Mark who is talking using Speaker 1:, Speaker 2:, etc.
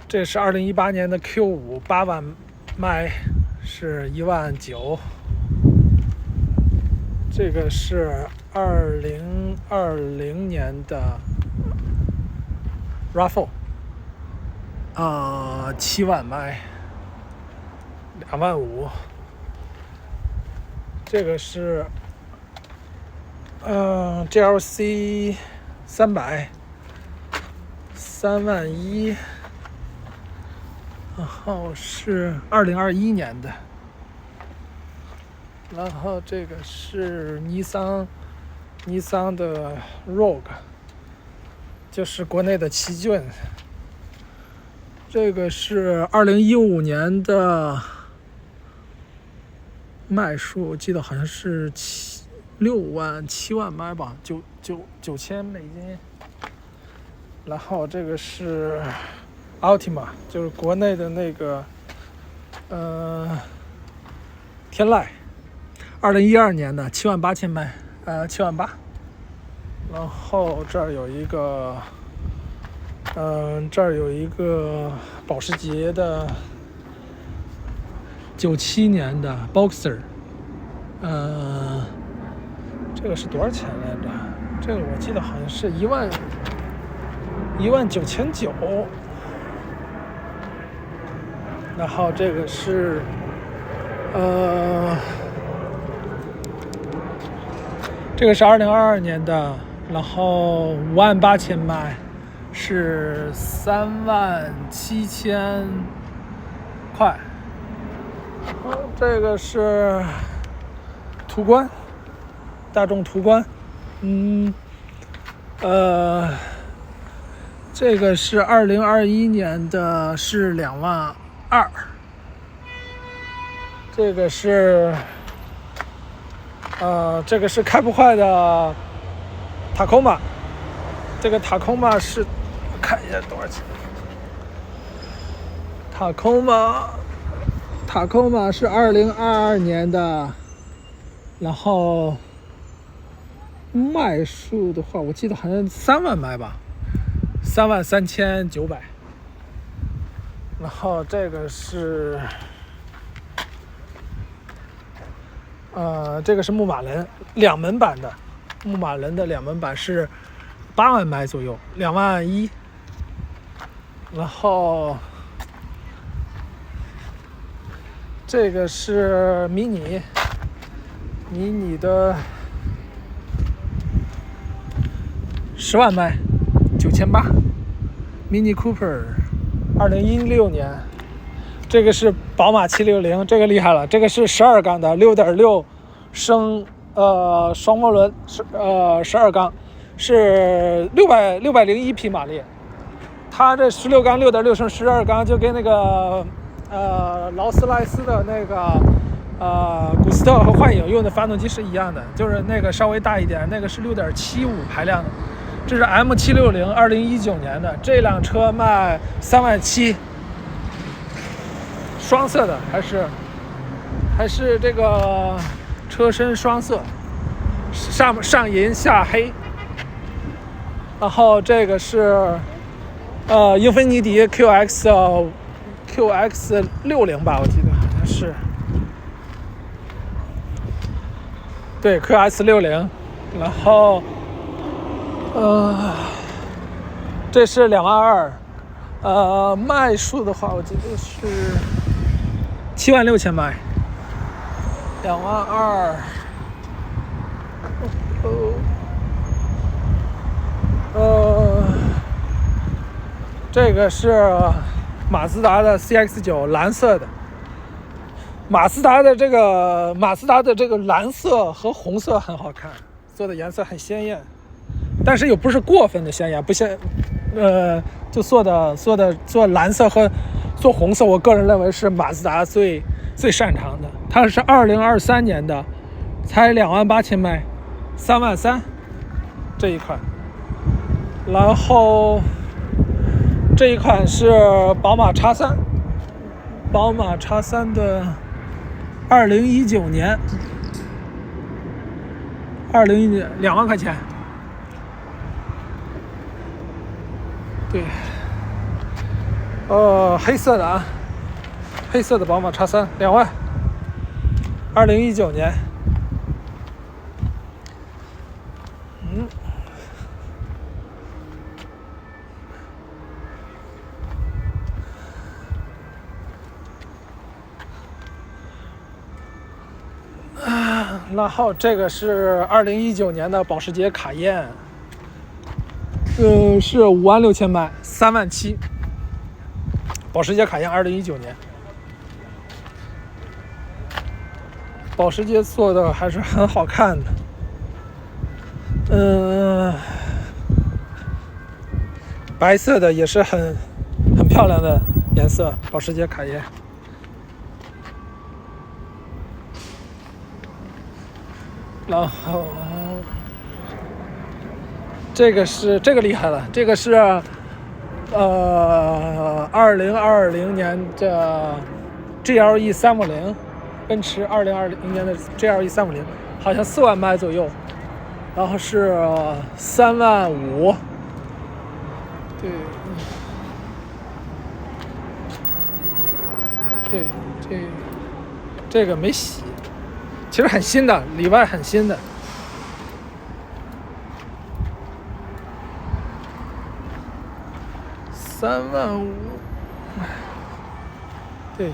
Speaker 1: 这是2018年的 Q5， 8万迈是19000。这个是2020年的 RAV4， 7万迈25000。这个是GLC 300 31000，然后是2021年的。然后这个是尼桑的 Rogue， 就是国内的奇骏。这个是2015年的迈数，我记得好像是7万迈吧，9000美金。然后这个是 Altima， 就是国内的那个天籁，2012年的78000迈，78000。然后这儿有一个保时捷的97年的 Boxer， 这个是多少钱来着？这个我记得好像是19900。然后这个是2022年的，然后58000迈，是37000块。这个是途观，大众途观。这个是2021年的，是22000。这个是开不坏的塔科马。这个塔科马是，看一下多少钱。塔科马是2022年的，然后迈数的话，我记得好像3万迈吧，33900。然后这个是这个是牧马人两门版的，牧马人的两门版是8万迈左右，21000。然后这个是迷你的10万迈，9800。Mini Cooper 2016年。这个是宝马760，这个厉害了，这个是12缸的 6.6 升双涡轮，12缸是601匹马力。它这16缸 6.6 升12缸就跟那个劳斯莱斯的那个古斯特和幻影用的发动机是一样的，就是那个稍微大一点，那个是 6.75 排量的。这是 M760 2019年的，这辆车卖37000，双色的，还是这个车身双色，上银下黑。然后这个是英菲尼迪 QX60 吧，我记得好像是，对 QX60。然后这是22000。迈数的话，我记得是76000迈，22000。这个是马自达的 CX-9 蓝色的。马自达的这个蓝色和红色很好看，做的颜色很鲜艳，但是又不是过分的鲜艳，不像就做蓝色和做红色，我个人认为是马自达最擅长的。它是2023年的，才28000迈，33000这一款。然后这一款是宝马 X3， 的2019年2万块钱。对，黑色的啊，黑色的宝马 X3 2万，2019年。然后这个是2019年的保时捷卡宴，是56000迈，37000。保时捷卡宴2019年，保时捷做的还是很好看的。白色的也是很漂亮的颜色，保时捷卡宴。然后这个厉害了，这个是2020年的 GLE 350，奔驰2020年的 GLE 350，好像4万迈左右，然后是35000。对，这个没洗，其实很新的，里外很新的。35000，对。